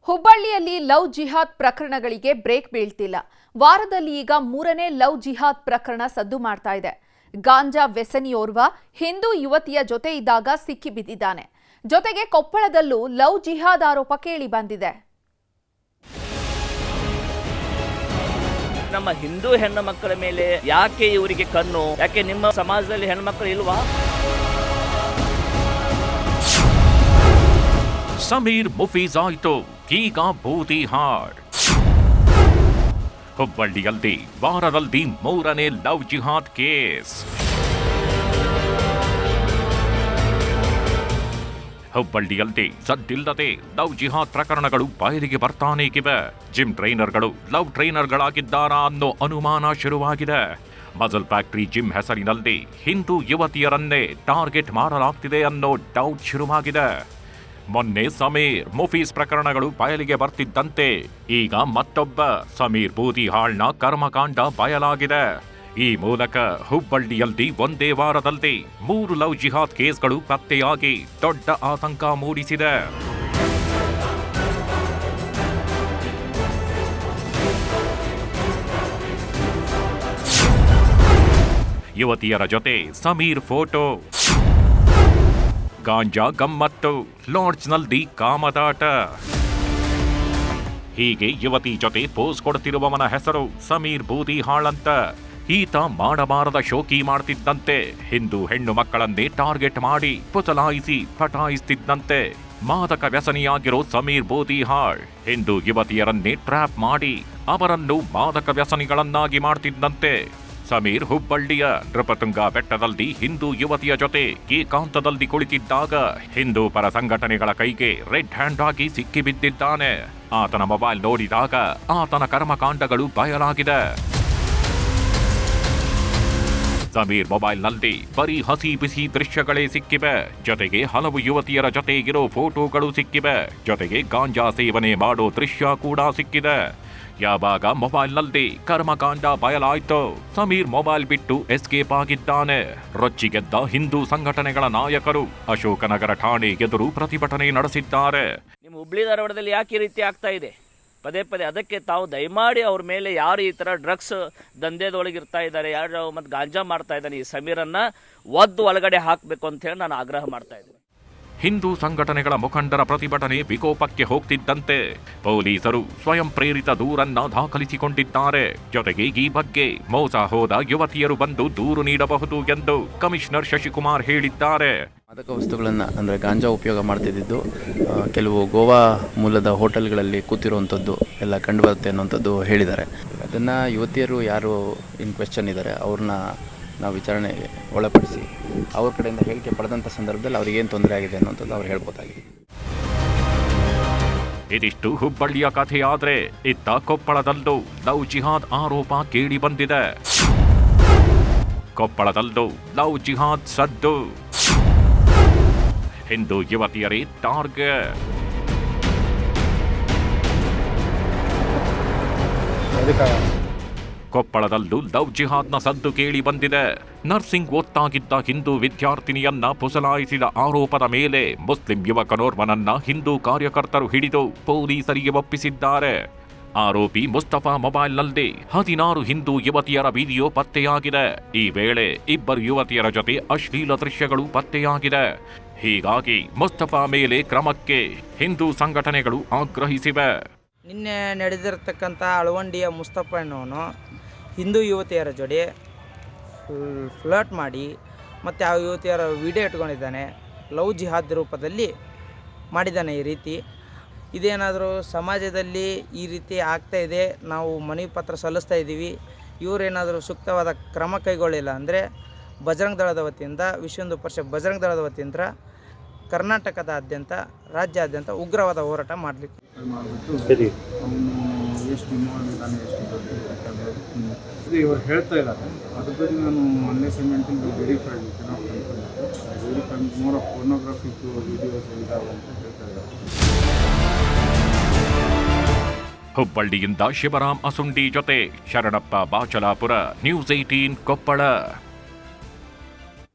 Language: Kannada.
ಹುಬ್ಬಳ್ಳಿಯಲ್ಲಿ ಲವ್ ಜಿಹಾದ್ ಪ್ರಕರಣಗಳಿಗೆ ಬ್ರೇಕ್ ಬೀಳ್ತಿಲ್ಲ. ವಾರದಲ್ಲಿ ಈಗ ಮೂರನೇ ಲವ್ ಜಿಹಾದ್ ಪ್ರಕರಣ ಸದ್ದು ಮಾಡ್ತಾ ಇದೆ. ಗಾಂಜಾ ವ್ಯಸನಿಯೋರ್ವ ಹಿಂದೂ ಯುವತಿಯ ಜೊತೆ ಇದ್ದಾಗ ಸಿಕ್ಕಿ ಬಿದ್ದಿದ್ದಾನೆ. ಜೊತೆಗೆ ಕೊಪ್ಪಳದಲ್ಲೂ ಲವ್ ಜಿಹಾದ್ ಆರೋಪ ಕೇಳಿ ಬಂದಿದೆ. ನಮ್ಮ ಹಿಂದೂ ಹೆಣ್ಣು ಮಕ್ಕಳ ಮೇಲೆ ಯಾಕೆ ಇವರಿಗೆ ಕಣ್ಣು? ಯಾಕೆ ನಿಮ್ಮ ಸಮಾಜದಲ್ಲಿ ಹೆಣ್ಣು ಮಕ್ಕಳು ಇಲ್ವಾ? ಸಮೀರ್ ಮುಫೀಜ್ ಆಯ್ತು, ಈಗ ಬೂದಿಹಾಡ್. ಹುಬ್ಬಳ್ಳಿಯಲ್ಲಿ ವಾರದಲ್ಲಿ ಮೂರನೇ ಲವ್ ಜಿಹಾದ್ ಕೇಸ್. ಹುಬ್ಬಳ್ಳಿಯಲ್ಲಿ ಸದ್ದಿಲ್ಲದೆ ಲವ್ ಜಿಹಾದ್ ಪ್ರಕರಣಗಳು ಬಯಲಿಗೆ ಬರ್ತಾನೇಗಿವೆ. ಜಿಮ್ ಟ್ರೈನರ್ಗಳು ಲವ್ ಟ್ರೈನರ್ಗಳಾಗಿದ್ದಾರಾ ಅನ್ನೋ ಅನುಮಾನ ಶುರುವಾಗಿದೆ. ಮಜಲ್ ಫ್ಯಾಕ್ಟರಿ ಜಿಮ್ ಹೆಸರಿನಲ್ಲಿ ಹಿಂದೂ ಯುವತಿಯರನ್ನೇ ಟಾರ್ಗೆಟ್ ಮಾಡಲಾಗ್ತಿದೆ ಅನ್ನೋ ಡೌಟ್ ಶುರುವಾಗಿದೆ. ಮೊನ್ನೆ ಸಮೀರ್ ಮುಫೀಸ್ ಪ್ರಕರಣಗಳು ಬಯಲಿಗೆ ಬರ್ತಿದ್ದಂತೆ ಈಗ ಮತ್ತೊಬ್ಬ ಸಮೀರ್ ಬೂದಿಹಾಳ್ನ ಕರ್ಮಕಾಂಡ ಬಯಲಾಗಿದೆ. ಈ ಮೂಲಕ ಹುಬ್ಬಳ್ಳಿಯಲ್ಲಿ ಒಂದೇ ವಾರದಲ್ಲಿ 3 ಲವ್ ಜಿಹಾದ್ ಕೇಸ್ಗಳು ಪತ್ತೆಯಾಗಿ ದೊಡ್ಡ ಆತಂಕ ಮೂಡಿಸಿದೆ. ಯುವತಿಯರ ಜೊತೆ ಸಮೀರ್ ಫೋಟೋ, ಗಾಂಜಾ ಗಮ್ಮತ್ತು, ಲಾಡ್ಜ್ನಲ್ಲಿ ಕಾಮದಾಟ. ಹೀಗೆ ಯುವತಿ ಜೊತೆ ಪೋಸ್ ಕೊಡ್ತಿರುವವನ ಹೆಸರು ಸಮೀರ್ ಬೂದಿಹಾಳ್ ಅಂತ. ಈತ ಮಾಡಬಾರದ ಶೋಕಿ ಮಾಡ್ತಿದ್ದಂತೆ ಹಿಂದೂ ಹೆಣ್ಣು ಮಕ್ಕಳನ್ನೇ ಟಾರ್ಗೆಟ್ ಮಾಡಿ ಪುಸಲಾಯಿಸಿ ಪಟಾಯಿಸ್ತಿದ್ದಂತೆ. ಮಾದಕ ವ್ಯಸನಿಯಾಗಿರೋ ಸಮೀರ್ ಬೂದಿಹಾಳ್ ಹಿಂದೂ ಯುವತಿಯರನ್ನೇ ಟ್ರ್ಯಾಪ್ ಮಾಡಿ ಅವರನ್ನು ಮಾದಕ ವ್ಯಸನಿಗಳನ್ನಾಗಿ ಮಾಡ್ತಿದ್ದಂತೆ. ಸಮೀರ್ ಹುಬ್ಬಳ್ಳಿಯ ನೃಪತುಂಗ ಬೆಟ್ಟದಲ್ಲಿ ಹಿಂದೂ ಯುವತಿಯ ಜೊತೆ ಏಕಾಂತದಲ್ಲಿ ಕುಳಿತಿದ್ದಾಗ ಹಿಂದೂ ಪರ ಸಂಘಟನೆಗಳ ಕೈಗೆ ರೆಡ್ ಹ್ಯಾಂಡ್ ಆಗಿ ಸಿಕ್ಕಿಬಿದ್ದಿದ್ದಾನೆ. ಆತನ ಮೊಬೈಲ್ ನೋಡಿದಾಗ ಆತನ ಕರ್ಮಕಾಂಡಗಳು ಬಯಲಾಗಿದೆ. ಸಮೀರ್ ಮೊಬೈಲ್ನಲ್ಲಿ ಬರೀ ಹಸಿ ಬಿಸಿ ದೃಶ್ಯಗಳೇ ಸಿಕ್ಕಿವೆ. ಜೊತೆಗೆ ಹಲವು ಯುವತಿಯರ ಜೊತೆ ಇರೋ ಫೋಟೋಗಳು ಸಿಕ್ಕಿವೆ. ಜೊತೆಗೆ ಗಾಂಜಾ ಸೇವನೆ ಮಾಡೋ ದೃಶ್ಯ ಕೂಡ ಸಿಕ್ಕಿದೆ. ಯಾವಾಗ ಮೊಬೈಲ್ನಲ್ಲಿ ಕರ್ಮಕಾಂಡ ಬಯಲಾಯ್ತು, ಸಮೀರ್ ಮೊಬೈಲ್ ಬಿಟ್ಟು ಎಸ್ಕೇಪ್ ಆಗಿದ್ದಾನೆ. ರೊಚ್ಚಿಗೆದ್ದ ಹಿಂದೂ ಸಂಘಟನೆಗಳ ನಾಯಕರು ಅಶೋಕನಗರ ಠಾಣೆ ಎದುರು ಪ್ರತಿಭಟನೆ ನಡೆಸಿದ್ದಾರೆ. ನಿಮ್ಮ ಹುಬ್ಳಿ ಧಾರವಾಡದಲ್ಲಿ ಯಾಕೆ ಈ ರೀತಿ ಆಗ್ತಾ ಇದೆ? ಪದೇ ಪದೇ ಅದಕ್ಕೆ ತಾವು ದಯಮಾಡಿ ಅವ್ರ ಮೇಲೆ ಯಾರು ಈ ಥರ ಡ್ರಗ್ಸ್ ದಂಧೆದೊಳಗೆ ಇರ್ತಾ ಇದ್ದಾರೆ, ಯಾರು ಮತ್ತು ಗಾಂಜಾ ಮಾಡ್ತಾ ಇದ್ದಾನೆ, ಈ ಸಮೀರನ್ನ ಒದ್ದು ಒಳಗಡೆ ಹಾಕಬೇಕು ಅಂತ ಹೇಳಿ ನಾನು ಆಗ್ರಹ ಮಾಡ್ತಾ ಇದ್ದೀನಿ. ಹಿಂದೂ ಸಂಘಟನೆಗಳ ಮುಖಂಡರ ಪ್ರತಿಭಟನೆ ವಿಕೋಪಕ್ಕೆ ಹೋಗ್ತಿದ್ದಂತೆ ಪೊಲೀಸರು ಸ್ವಯಂ ಪ್ರೇರಿತ ದೂರನ್ನ ದಾಖಲಿಸಿಕೊಂಡಿದ್ದಾರೆ. ಜೊತೆಗೆ ಈ ಬಗ್ಗೆ ಮೋಸ ಹೋದ ಯುವತಿಯರು ಬಂದು ದೂರು ನೀಡಬಹುದು ಎಂದು ಕಮಿಷನರ್ ಶಶಿಕುಮಾರ್ ಹೇಳಿದ್ದಾರೆ. ಮಾದಕ ವಸ್ತುಗಳನ್ನು ಅಂದರೆ ಗಾಂಜಾ ಉಪಯೋಗ ಮಾಡ್ತಿದ್ದು ಕೆಲವು ಗೋವಾ ಮೂಲದ ಹೋಟೆಲ್ಗಳಲ್ಲಿ ಕೂತಿರುವಂಥದ್ದು ಎಲ್ಲ ಕಂಡುಬರುತ್ತೆ ಅನ್ನುವಂಥದ್ದು ಹೇಳಿದ್ದಾರೆ. ಅದನ್ನು ಯುವತಿಯರು ಯಾರು ಇನ್ ಕ್ವೆಶ್ಚನ್ ಇದ್ದಾರೆ ಅವ್ರನ್ನ ನಾವು ವಿಚಾರಣೆಗೆ ಒಳಪಡಿಸಿ ಅವ್ರ ಕಡೆಯಿಂದ ಹೇಳಿಕೆ ಪಡೆದಂಥ ಸಂದರ್ಭದಲ್ಲಿ ಅವ್ರಿಗೇನು ತೊಂದರೆ ಆಗಿದೆ ಅನ್ನೋಂಥದ್ದು ಅವ್ರು ಹೇಳ್ಬೋದಾಗಿದೆ. ಇದಿಷ್ಟು ಹುಬ್ಬಳ್ಳಿಯ ಕಥೆಯಾದ್ರೆ ಇತ್ತ ಕೊಪ್ಪಳದಲ್ಲೂ ಲವ್ ಜಿಹಾದ್ ಆರೋಪ ಕೇಳಿ ಬಂದಿದೆ. ಕೊಪ್ಪಳದಲ್ಲೂ ಲವ್ ಜಿಹಾದ್ ಸದ್ದು, ಹಿಂದೂ ಯುವತಿಯರೇ ಟಾರ್ಗೆಟ್. ಕೊಪ್ಪಳದಲ್ಲೂ ಲವ್ ಜಿಹಾದ್ನ ಸದ್ದು ಕೇಳಿ ಬಂದಿದೆ. ನರ್ಸಿಂಗ್ ಓದ್ತಾಗಿದ್ದ ಹಿಂದೂ ವಿದ್ಯಾರ್ಥಿನಿಯನ್ನ ಪುಸಲಾಯಿಸಿದ ಆರೋಪದ ಮೇಲೆ ಮುಸ್ಲಿಂ ಯುವಕನೋರ್ವನನ್ನ ಹಿಂದೂ ಕಾರ್ಯಕರ್ತರು ಹಿಡಿದು ಪೊಲೀಸರಿಗೆ ಒಪ್ಪಿಸಿದ್ದಾರೆ. ಆರೋಪಿ ಮುಸ್ತಫಾ ಮೊಬೈಲ್ನಲ್ಲಿ 16 ಹಿಂದೂ ಯುವತಿಯರ ವಿಡಿಯೋ ಪತ್ತೆಯಾಗಿದೆ. ಈ ವೇಳೆ 2 ಯುವತಿಯರ ಜೊತೆ ಅಶ್ಲೀಲ ದೃಶ್ಯಗಳು ಪತ್ತೆಯಾಗಿದೆ. ಹೀಗಾಗಿ ಮುಸ್ತಫಾ ಮೇಲೆ ಕ್ರಮಕ್ಕೆ ಹಿಂದೂ ಸಂಘಟನೆಗಳು ಆಗ್ರಹಿಸಿವೆ. ನಿನ್ನೆ ನಡೆದಿರತಕ್ಕಂಥ ಅಳವಂಡಿಯ ಮುಸ್ತಫಾ ಎನ್ನುವನು ಹಿಂದೂ ಯುವತಿಯರ ಜೋಡಿ ಫ್ಲರ್ಟ್ ಮಾಡಿ ಮತ್ತು ಆ ಯುವತಿಯರ ವಿಡಿಯೋ ಇಟ್ಕೊಂಡಿದ್ದಾನೆ. ಲವ್ ಜಿಹಾದ್ ರೂಪದಲ್ಲಿ ಮಾಡಿದ್ದಾನೆ. ಈ ರೀತಿ ಇದೇನಾದರೂ ಸಮಾಜದಲ್ಲಿ ಈ ರೀತಿ ಆಗ್ತಾ ಇದೆ, ನಾವು ಮನವಿ ಪತ್ರ ಸಲ್ಲಿಸ್ತಾ ಇದ್ದೀವಿ. ಇವರೇನಾದರೂ ಸೂಕ್ತವಾದ ಕ್ರಮ ಕೈಗೊಳ್ಳಿಲ್ಲ ಅಂದರೆ ಬಜರಂಗ ದಳದ ವತಿಯಿಂದ, ವಿಶ್ವ ಹಿಂದೂ ಪರಿಷತ್ ಬಜರಂಗ ದಳದ ವತಿಯಿಂದ ಕರ್ನಾಟಕದಾದ್ಯಂತ ರಾಜ್ಯಾದ್ಯಂತ ಉಗ್ರವಾದ ಹೋರಾಟ ಮಾಡಲಿಕ್ಕೆ ಇವರು ಹೇಳ್ತಾ ಇದ್ದಾರೆ. ಅದ್ರ ಬಗ್ಗೆ ನಾನು ಅನ್ಎಸೈನ್ಮೆಂಟಿಂಗ್ ವೆರಿಫೈ ಮೋರ್ ಆಫ್ ಪೋರ್ನೋಗ್ರಾಫಿಕ್ ವಿಡಿಯೋಸ್ ಇದ್ದಾವೆ ಅಂತ ಹೇಳ್ತಾ ಇದ್ದಾರೆ. ಹುಬ್ಬಳ್ಳಿಯಿಂದ ಶಿವರಾಮ್ ಅಸುಂಡಿ ಜೊತೆ ಶರಣಪ್ಪ ಬಾಚಲಾಪುರ, ನ್ಯೂಸ್ 18 ಕೊಪ್ಪಳ.